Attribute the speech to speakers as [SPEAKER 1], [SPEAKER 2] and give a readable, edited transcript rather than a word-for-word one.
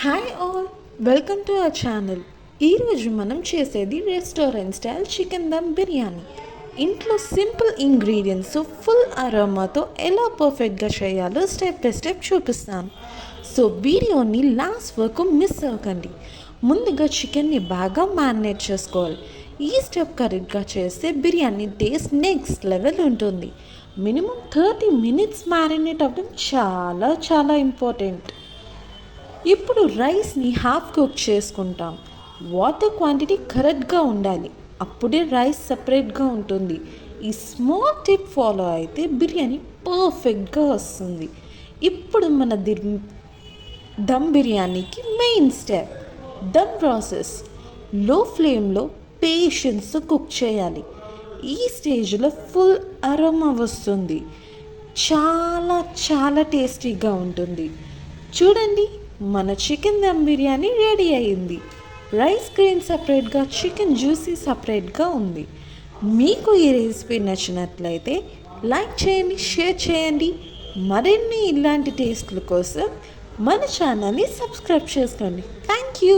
[SPEAKER 1] Hi all, welcome to our channel. ఈరోజు మనం చేసేది restaurant style chicken dum biryani. ఇంట్లో సింపుల్ ఇంగ్రీడియంట్స్ ఫుల్ అరోమాతో ఎలా పర్ఫెక్ట్గా చేయాలో స్టెప్ బై స్టెప్ చూపిస్తాను. సో వీడియోని లాస్ట్ వరకు మిస్ అవ్వకండి. ముందుగా చికెన్ని బాగా మ్యారినేట్ చేసుకోవాలి. ఈ స్టెప్ కరెక్ట్గా చేస్తే బిర్యానీ టేస్ట్ నెక్స్ట్ లెవెల్ ఉంటుంది. మినిమం 30 minutes మ్యారినేట్ అవ్వడం చాలా ఇంపార్టెంట్. ఇప్పుడు రైస్ని హాఫ్ కుక్ చేసుకుంటాం. వాటర్ క్వాంటిటీ కరెక్ట్గా ఉండాలి, అప్పుడే రైస్ సపరేట్గా ఉంటుంది. ఈ స్మాల్ టిప్ ఫాలో అయితే బిర్యానీ పర్ఫెక్ట్గా వస్తుంది. ఇప్పుడు మన దమ్ బిర్యానీకి మెయిన్ స్టెప్ దమ్ ప్రాసెస్. లో ఫ్లేమ్లో పేషెన్స్తో కుక్ చేయాలి. ఈ స్టేజ్లో ఫుల్ అరోమా వస్తుంది. చాలా టేస్టీగా ఉంటుంది. చూడండి, మన చికెన్ దమ్ బిర్యానీ రెడీ అయింది. రైస్ గ్రెయిన్ సపరేట్గా, చికెన్ జ్యూసీ సపరేట్గా ఉంది. మీకు ఈ రెసిపీ నచ్చినట్లయితే లైక్ చేయండి, షేర్ చేయండి. మరిన్ని ఇలాంటి టేస్ట్ల కోసం మన ఛానల్ని సబ్స్క్రైబ్ చేసుకోండి. Thank you.